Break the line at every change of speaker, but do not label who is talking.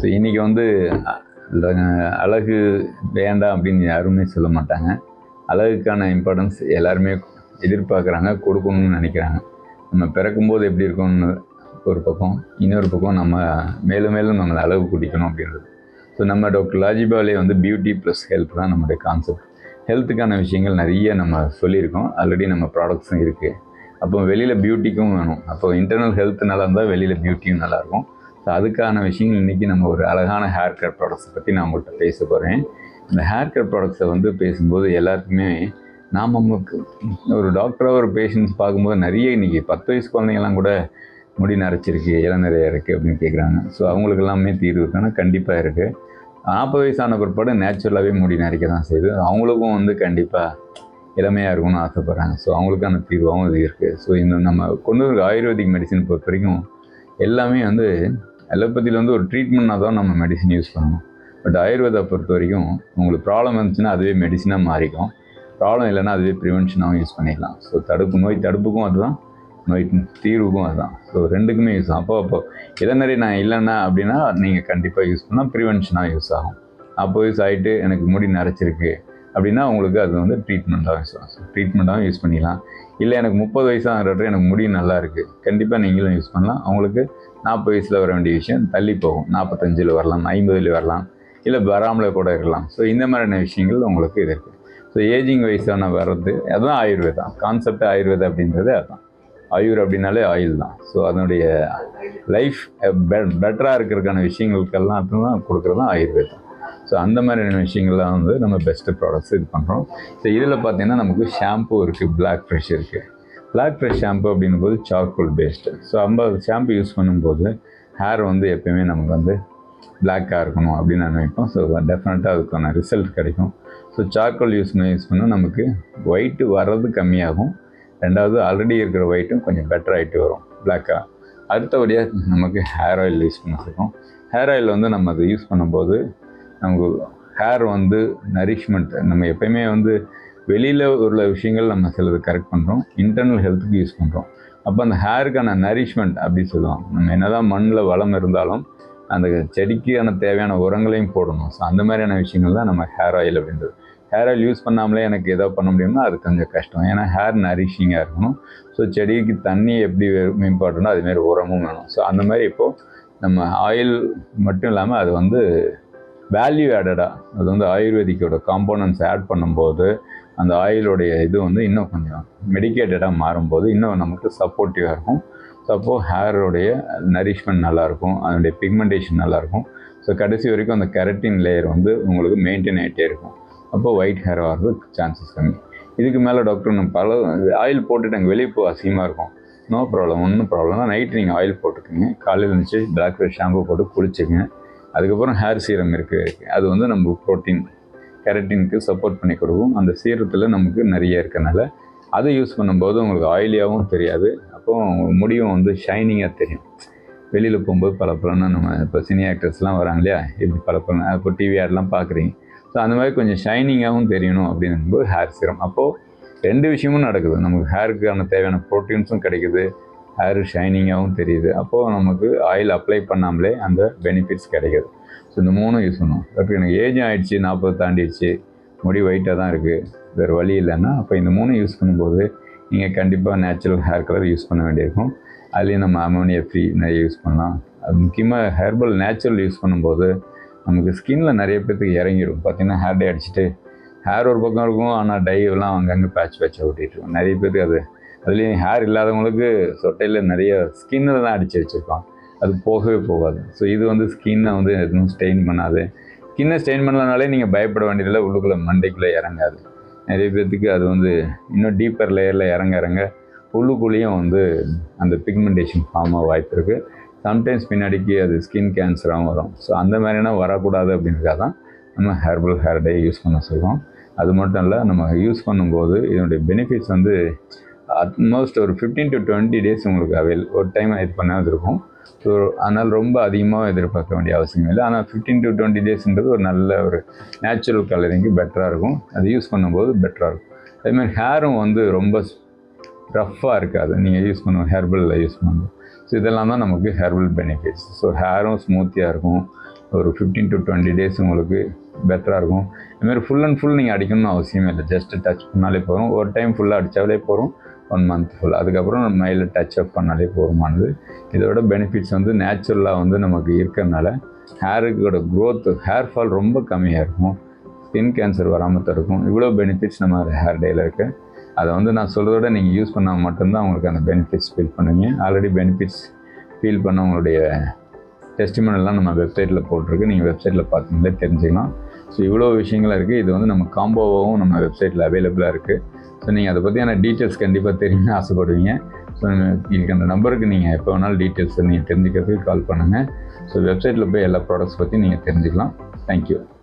So இன்றைக்கி வந்து அழகு வேண்டாம் அப்படின்னு யாருமே சொல்ல மாட்டாங்க. அழகுக்கான இம்பார்ட்டன்ஸ் எல்லாருமே எதிர்பார்க்குறாங்க, கொடுக்கணும்னு நினைக்கிறாங்க. நம்ம பிறக்கும்போது எப்படி இருக்கணும்னு ஒரு பக்கம், இன்னொரு பக்கம் நம்ம மேலும் மேலும் நம்மளை அழகு கூட்டிக்கணும் அப்படின்றது. ஸோ நம்ம டாக்டர் லாஜிபாலே வந்து பியூட்டி ப்ளஸ் ஹெல்த் தான் நம்மளுடைய கான்செப்ட். ஹெல்த்துக்கான விஷயங்கள் நிறைய நம்ம சொல்லியிருக்கோம், ஆல்ரெடி நம்ம ப்ராடக்ட்ஸும் இருக்குது. அப்போ வெளியில் பியூட்டிக்கும் வேணும். அப்போ இன்டர்னல் ஹெல்த் நல்லா இருந்தால் வெளியில் பியூட்டியும் நல்லாயிருக்கும். ஸோ அதுக்கான விஷயங்கள் இன்றைக்கி நம்ம ஒரு அழகான ஹேர் கேர் ப்ராடக்ட்ஸை பற்றி நான் உங்கள்கிட்ட பேச போகிறேன். இந்த ஹேர் கேர் ப்ராடக்ட்ஸை வந்து பேசும்போது எல்லாருக்குமே நமக்கு ஒரு டாக்டராக ஒரு பேஷண்ட்ஸ் பார்க்கும்போது நிறைய இன்றைக்கி 10 வயசு குழந்தைங்கள்லாம் கூட முடி நரைச்சிருக்கு, இளநரையாக இருக்குது அப்படின்னு கேட்குறாங்க. ஸோ அவங்களுக்கு எல்லாமே தீர்வு இருக்கானா கண்டிப்பாக இருக்குது. 40 வயசான பிற்பாடு நேச்சுரலாகவே முடி நரைக்க தான் செய்யுது. அவங்களுக்கும் வந்து கண்டிப்பாக இளமையாக இருக்கணும்னு ஆசைப்பட்றாங்க. ஸோ அவங்களுக்கான தீர்வாகவும் இது இருக்குது. ஸோ இந்த நம்ம கொண்டு வர ஆயுர்வேதிக் மெடிசன் பொறுத்த வரைக்கும் எல்லாமே வந்து அலோபதியில் வந்து ஒரு ட்ரீட்மெண்ட்னா தான் நம்ம மெடிசன் யூஸ் பண்ணணும். பட் ஆயுர்வேதா பொறுத்த வரைக்கும் உங்களுக்கு ப்ராப்ளம் இருந்துச்சுன்னா அதுவே மெடிசனாக மாறிக்கும், ப்ராப்ளம் இல்லைன்னா அதுவே ப்ரிவென்ஷனாகவும் யூஸ் பண்ணிக்கலாம். ஸோ நோய் தடுப்புக்கும் அதுதான், நோய் தீர்வுக்கும் அதுதான். ஸோ ரெண்டுக்குமே யூஸ் ஆகும். அப்போ இளநரை நான் இல்லைன்னா அப்படின்னா நீங்கள் கண்டிப்பாக யூஸ் பண்ணால் ப்ரிவென்ஷனாக யூஸ் ஆகும். 40 வயசு ஆகிட்டு எனக்கு முடி நரைச்சிருக்கு அப்படின்னா உங்களுக்கு அது வந்து ட்ரீட்மெண்ட்டாகவும் யூஸ் ஆகும். ட்ரீட்மெண்ட்டாகவும் யூஸ் பண்ணிக்கலாம். இல்லை எனக்கு 30 வயசாகிறப்ப எனக்கு முடி நல்லா இருக்குது, கண்டிப்பாக நீங்களும் யூஸ் பண்ணலாம். அவங்களுக்கு 40 வயசில் வர வேண்டிய விஷயம் தள்ளி போகும், 45 வரலாம், 50 வரலாம், இல்லை வராமலே கூட இருக்கலாம். ஸோ இந்த மாதிரியான விஷயங்கள் உங்களுக்கு இது இருக்குது. ஸோ ஏஜிங் வயசான வர்றது அதுதான் ஆயுர்வேதா கான்செப்ட். ஆயுர்வேதா அப்படின்றது அதுதான். ஆயுர் அப்படின்னாலே ஆயில் தான். ஸோ அதனுடைய லைஃப் பெட்டராக இருக்கிறதுக்கான விஷயங்களுக்கெல்லாம் அதுதான் கொடுக்குறது தான் ஆயுர்வேதம். ஸோ அந்த மாதிரியான விஷயங்கள்லாம் வந்து நம்ம பெஸ்ட்டு ப்ராடக்ட்ஸ் இது பண்ணுறோம். ஸோ இதில் பார்த்திங்கன்னா நமக்கு ஷாம்பு இருக்குது, பிளாக் ஃப்ரெஷ் இருக்குது. பிளாக் ஃப்ரெஷ் ஷாம்பு அப்படின்னும் போது சார்கோல் பேஸ்டு. ஸோ நம்ம ஷாம்பு யூஸ் பண்ணும்போது ஹேர் வந்து எப்போயுமே நமக்கு வந்து பிளாக்காக இருக்கணும் அப்படின்னு நான் நினைப்போம். ஸோ டெஃபினட்டாக அதுக்கான ரிசல்ட் கிடைக்கும். ஸோ சார்கோல் யூஸ் பண்ணால் நமக்கு ஒயிட்டு வர்றது கம்மியாகும். ரெண்டாவது ஆல்ரெடி இருக்கிற ஒயிட்டும் கொஞ்சம் பெட்டர் ஆகிட்டு வரும் பிளாக்காக. அடுத்தபடியாக நமக்கு ஹேர் ஆயில் யூஸ் பண்ணிருக்கோம். ஹேர் ஆயில் வந்து நம்ம அதை யூஸ் பண்ணும்போது நமக்கு ஹேர் வந்து நரிஷ்மெண்ட், நம்ம எப்போயுமே வந்து வெளியில் உள்ள விஷயங்கள் நம்ம சிலது கரெக்ட் பண்ணுறோம், இன்டர்னல் ஹெல்த்துக்கு யூஸ் பண்ணுறோம். அப்போ அந்த ஹேருக்கான நரிஷ்மெண்ட் அப்படி சொல்லுவாங்க. நம்ம என்ன தான் மண்ணில் வளம் இருந்தாலும் அந்த செடிக்கான தேவையான உரங்களையும் போடணும். ஸோ அந்த மாதிரியான விஷயங்கள் தான் நம்ம ஹேர் ஆயில் அப்படின்றது. ஹேர் ஆயில் யூஸ் பண்ணாமலே எனக்கு ஏதோ பண்ண முடியும்னா அது கொஞ்சம் கஷ்டம். ஏன்னா ஹேர் நரிஷிங்காக இருக்கணும். ஸோ செடிக்கு தண்ணி எப்படி இம்பார்ட்டண்ட்டோ அதுமாரி உரமும் வேணும். ஸோ அந்த மாதிரி இப்போது நம்ம ஆயில் மட்டும் இல்லாமல் அது வந்து வேல்யூ ஆடடாக, அது வந்து ஆயுர்வேதிக்கோட காம்போனன்ட்ஸ் ஆட் பண்ணும்போது அந்த ஆயிலுடைய இது வந்து இன்னும் கொஞ்சம் மெடிக்கேட்டடாக மாறும்போது இன்னும் நமக்கு சப்போர்ட்டிவாக இருக்கும். ஸோ அப்போது ஹேரோடைய நரிஷ்மெண்ட் நல்லாயிருக்கும், அதனுடைய பிக்மெண்டேஷன் நல்லாயிருக்கும். ஸோ கடைசி வரைக்கும் அந்த கெரட்டின் லேயர் வந்து உங்களுக்கு மெயின்டைன் ஆகிட்டே இருக்கும். அப்போது ஒயிட் ஹேர் வர்றதுக்கு சான்சஸ் கம்மி. இதுக்கு மேலே டாக்டர் நம்ம பல ஆயில் போட்டுட்டு அங்கே வெளியே போக அசிங்கமாக இருக்கும். நோ ப்ராப்ளம், ஒன்றும் ப்ராப்ளம்னா நைட்டு நீங்கள் ஆயில் போட்டுக்கோங்க, காலையில் இருந்துச்சு பிளாக் ஃப்ரெஷ் ஷாம்பு போட்டு குளிச்சுங்க. அதுக்கப்புறம் ஹேர் சீரம் இருக்குது, அது வந்து நம்ம ப்ரோட்டீன் கெரட்டினுக்கு சப்போர்ட் பண்ணி கொடுக்கும். அந்த சீரத்தில் நமக்கு நிறைய இருக்கனால அதை யூஸ் பண்ணும்போது உங்களுக்கு ஆயிலியாகவும் தெரியாது. அப்போது முடியும் வந்து ஷைனிங்காக தெரியும். வெளியில் போகும்போது பலப்பலன்னு நம்ம இப்போ சினி ஆக்டர்ஸ்லாம் வராங்க இல்லையா, எப்படி பலப்பலன்னு இப்போ டிவி ஆட்லாம் பார்க்குறீங்க. ஸோ அந்த மாதிரி கொஞ்சம் ஷைனிங்காகவும் தெரியணும் அப்படிங்கும்போது ஹேர் சீரம். அப்போது 2 விஷயமும் நடக்குது. நமக்கு ஹேருக்கான தேவையான ப்ரோட்டீன்ஸும் கிடைக்குது, ஹேர் ஷைனிங்காகவும் தெரியுது. அப்போது நமக்கு ஆயில் அப்ளை பண்ணாமலே அந்த பெனிஃபிட்ஸ் கிடைக்குது. ஸோ இந்த 3 யூஸ் பண்ணுவோம். இப்போ எனக்கு ஏஜும் ஆகிடுச்சு, 40 தாண்டிடுச்சு, முடி ஒயிட்டாக தான் இருக்குது, வேறு வழி இல்லைன்னா அப்போ இந்த 3 யூஸ் பண்ணும்போது நீங்கள் கண்டிப்பாக நேச்சுரல் ஹேர் கலர் யூஸ் பண்ண வேண்டியிருக்கும். அதுலேயும் நம்ம அமோனியா ஃப்ரீ நிறைய யூஸ் பண்ணலாம். அது முக்கியமாக ஹெர்பல் நேச்சுரல் யூஸ் பண்ணும்போது நமக்கு ஸ்கின்னில் நிறைய பேர்த்துக்கு இறங்கிடும். பார்த்திங்கன்னா ஹேர் டை அடிச்சுட்டு ஹேர் ஒரு பக்கம் இருக்கும், ஆனால் டைவெல்லாம் அங்கங்கே பேட்சாக ஒட்டிகிட்ருக்கும். நிறைய பேருக்கு அதுலேயும் ஹேர் இல்லாதவங்களுக்கு சொட்டையில் நிறைய ஸ்கின்னில் தான் அடித்து வச்சுருப்பாங்க, அது போகவே போகாது. ஸோ இது வந்து ஸ்கின்னை வந்து எதுவும் ஸ்டெயின் பண்ணாது. ஸ்கின்னை ஸ்டெயின் பண்ணலனாலே நீங்கள் பயப்பட வேண்டியதில்லை, உள்ளுக்குள்ளே மண்டைக்குள்ளே இறங்காது. நிறைய பேர்த்துக்கு அது வந்து இன்னும் டீப்பர் லேயரில் இறங்க உள்ளுக்குள்ளேயும் வந்து அந்த பிக்மெண்டேஷன் ஃபார்ம் ஆக வாய்ப்பு இருக்குது. சம்டைம்ஸ் பின்னாடிக்கு அது ஸ்கின் கேன்சராகவும் வரும். ஸோ அந்த மாதிரினா வரக்கூடாது அப்படின்றதுக்காக தான் நம்ம ஹெர்பல் ஹேர் டை யூஸ் பண்ண சொல்லுவோம். அது மட்டும் இல்லை, நம்ம யூஸ் பண்ணும்போது இதனுடைய பெனிஃபிட்ஸ் வந்து அட்மோஸ்ட் ஒரு 15 to 20 டேஸ் உங்களுக்கு ஒரு டைம் இது பண்ணாது இருக்கும். ஸோ அதனால் ரொம்ப அதிகமாக எதிர்பார்க்க வேண்டிய அவசியம் இல்லை. ஆனால் 15 to 20 டேஸ்ன்றது ஒரு நல்ல ஒரு நேச்சுரல் கலரிங்கு பெட்டராக இருக்கும். அது யூஸ் பண்ணும்போது பெட்டராக இருக்கும். அதேமாதிரி ஹேரும் வந்து ரொம்ப ரஃப்பாக இருக்காது நீங்கள் யூஸ் பண்ணுவோம் ஹெர்பலில் யூஸ் பண்ணுவோம். ஸோ இதெல்லாம் தான் நமக்கு ஹெர்பல் பெனிஃபிட்ஸ். ஸோ ஹேரும் ஸ்மூத்தியாக இருக்கும், ஒரு 15 to 20 டேஸ் உங்களுக்கு பெட்டராக இருக்கும். இதுமாதிரி ஃபுல் அண்ட் ஃபுல் நீங்கள் அடிக்கணும்னு அவசியமே இல்லை. ஜஸ்ட்டு டச் பண்ணாலே போதும். ஒரு டைம் ஃபுல்லாக அடித்தாலே போதும், 1 மந்த் ஃபுல். அதுக்கப்புறம் நம்ம மையில் டச் அப் பண்ணாலே போதுமானது. இதோட பெனிஃபிட்ஸ் வந்து நேச்சுரலாக வந்து நமக்கு இருக்கிறதுனால ஹேருக்கோட க்ரோத், ஹேர் ஃபால் ரொம்ப கம்மியாக இருக்கும். ஸ்கின் கேன்சர் வராமல் தடுக்கும். இவ்வளோ பெனிஃபிட்ஸ் நம்ம ஹேர் டேயில் இருக்குது. அதை வந்து நான் சொல்கிறத நீங்கள் யூஸ் பண்ணால் மட்டும்தான் உங்களுக்கு அந்த பெனிஃபிட்ஸ் ஃபீல் பண்ணுவீங்க. ஆல்ரெடி பெனிஃபிட்ஸ் ஃபீல் பண்ணவங்களுடைய டெஸ்டிமோனியல்லாம் நம்ம வெப்சைட்டில் போட்டிருக்கு. நீங்கள் வெப்சைட்டில் பார்த்தீங்களே தெரிஞ்சுக்கலாம். ஸோ இவ்வளோ விஷயங்களாக இருக்குது. இது வந்து நம்ம காம்போவாகவும் நம்ம வெப்சைட்டில் அவைலபிளாக இருக்குது. ஸோ நீங்கள் அதை பற்றியான டீட்டெயில்ஸ் கண்டிப்பாக தெரியும்னு ஆசைப்படுவீங்க. ஸோ இதுக்கு அந்த நம்பருக்கு நீங்கள் எப்போ வேணாலும் டீட்டெயில்ஸை நீங்கள் தெரிஞ்சுக்கிறதுக்கு கால் பண்ணுங்கள். ஸோ வெப்சைட்டில் போய் எல்லா ப்ராடக்ட்ஸ் பற்றி நீங்கள் தெரிஞ்சுக்கலாம். தேங்க்யூ.